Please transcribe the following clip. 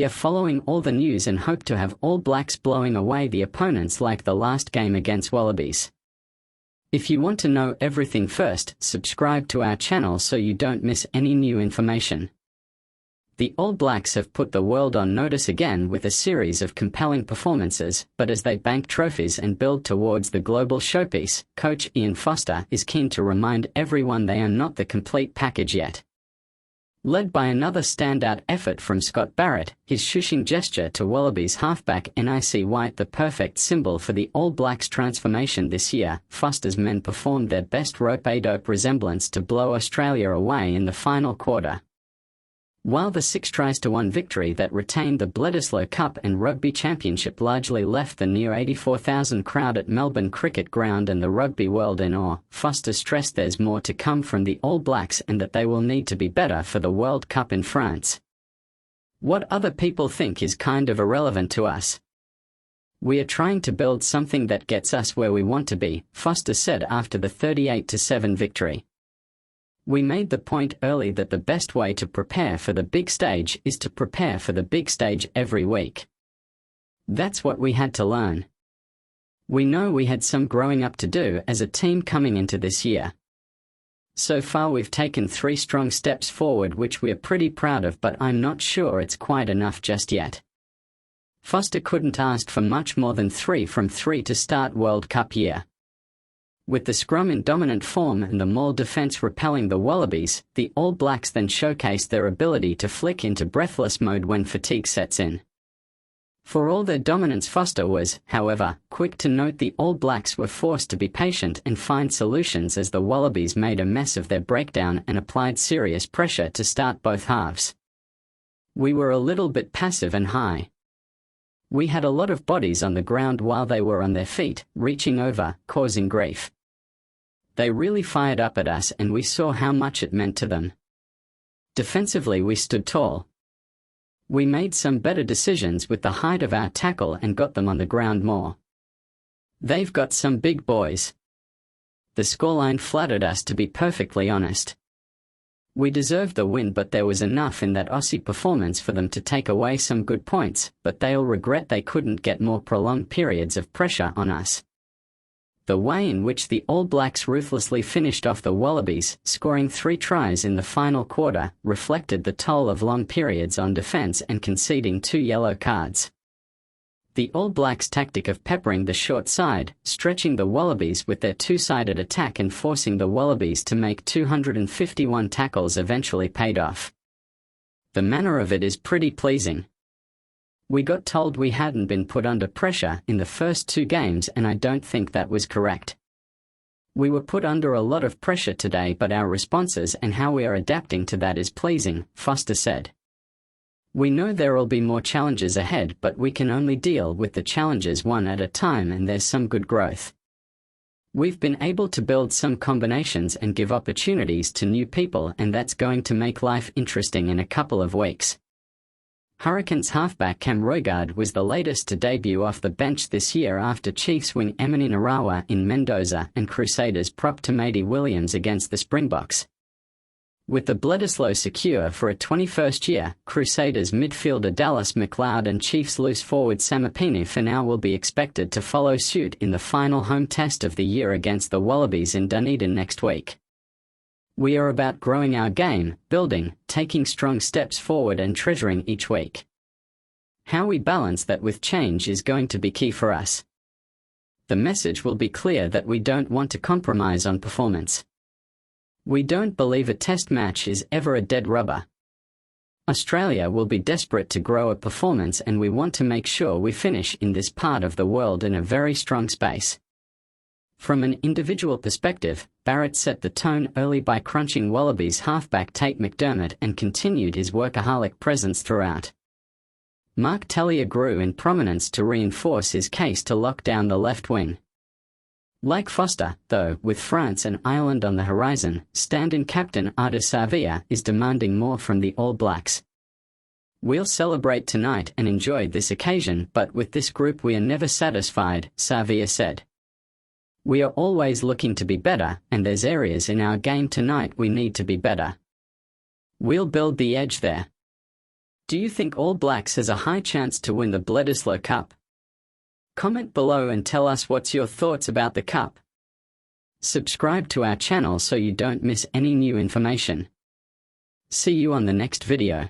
We are following all the news and hope to have All Blacks blowing away the opponents like the last game against Wallabies. If you want to know everything first, subscribe to our channel so you don't miss any new information. The All Blacks have put the world on notice again with a series of compelling performances, but as they bank trophies and build towards the global showpiece, coach Ian Foster is keen to remind everyone they are not the complete package yet. Led by another standout effort from Scott Barrett, his shushing gesture to Wallabies halfback Nic White, the perfect symbol for the All Blacks transformation this year, Foster's men performed their best rope-a-dope resemblance to blow Australia away in the final quarter. While the 6-1 victory that retained the Bledisloe Cup and Rugby Championship largely left the near 84,000 crowd at Melbourne Cricket Ground and the rugby world in awe, Foster stressed there's more to come from the All Blacks and that they will need to be better for the World Cup in France. What other people think is kind of irrelevant to us. We are trying to build something that gets us where we want to be, Foster said after the 38-7 victory. We made the point early that the best way to prepare for the big stage is to prepare for the big stage every week. That's what we had to learn. We know we had some growing up to do as a team coming into this year. So far we've taken 3 strong steps forward which we are pretty proud of, but I'm not sure it's quite enough just yet. Foster couldn't ask for much more than 3 from 3 to start World Cup year. With the scrum in dominant form and the maul defence repelling the Wallabies, the All Blacks then showcased their ability to flick into breathless mode when fatigue sets in. For all their dominance, Foster was, however, quick to note the All Blacks were forced to be patient and find solutions as the Wallabies made a mess of their breakdown and applied serious pressure to start both halves. We were a little bit passive and high. We had a lot of bodies on the ground while they were on their feet, reaching over, causing grief. They really fired up at us and we saw how much it meant to them. Defensively we stood tall. We made some better decisions with the height of our tackle and got them on the ground more. They've got some big boys. The scoreline flattered us, to be perfectly honest. We deserved the win, but there was enough in that Aussie performance for them to take away some good points, but they'll regret they couldn't get more prolonged periods of pressure on us. The way in which the All Blacks ruthlessly finished off the Wallabies, scoring 3 tries in the final quarter, reflected the toll of long periods on defence and conceding 2 yellow cards. The All Blacks' tactic of peppering the short side, stretching the Wallabies with their 2-sided attack and forcing the Wallabies to make 251 tackles eventually paid off. The manner of it is pretty pleasing. We got told we hadn't been put under pressure in the first 2 games, and I don't think that was correct. We were put under a lot of pressure today, but our responses and how we are adapting to that is pleasing, Foster said. We know there'll be more challenges ahead, but we can only deal with the challenges one at a time, and there's some good growth. We've been able to build some combinations and give opportunities to new people, and that's going to make life interesting in a couple of weeks. Hurricanes halfback Cam Roigard was the latest to debut off the bench this year after Chiefs wing Emini Narawa in Mendoza and Crusaders prop Tamati Williams against the Springboks. With the Bledisloe secure for a 21st year, Crusaders midfielder Dallas McLeod and Chiefs loose forward Samipini for now will be expected to follow suit in the final home test of the year against the Wallabies in Dunedin next week. We are about growing our game, building, taking strong steps forward and treasuring each week. How we balance that with change is going to be key for us. The message will be clear that we don't want to compromise on performance. We don't believe a test match is ever a dead rubber. Australia will be desperate to grow a performance, and we want to make sure we finish in this part of the world in a very strong space. From an individual perspective, Barrett set the tone early by crunching Wallabies halfback Tate McDermott and continued his workaholic presence throughout. Mark Tellier grew in prominence to reinforce his case to lock down the left wing. Like Foster, though, with France and Ireland on the horizon, stand-in captain Artur Savia is demanding more from the All Blacks. We'll celebrate tonight and enjoy this occasion, but with this group we are never satisfied, Savia said. We are always looking to be better, and there's areas in our game tonight we need to be better. We'll build the edge there. Do you think All Blacks has a high chance to win the Bledisloe Cup? Comment below and tell us what's your thoughts about the cup. Subscribe to our channel so you don't miss any new information. See you on the next video.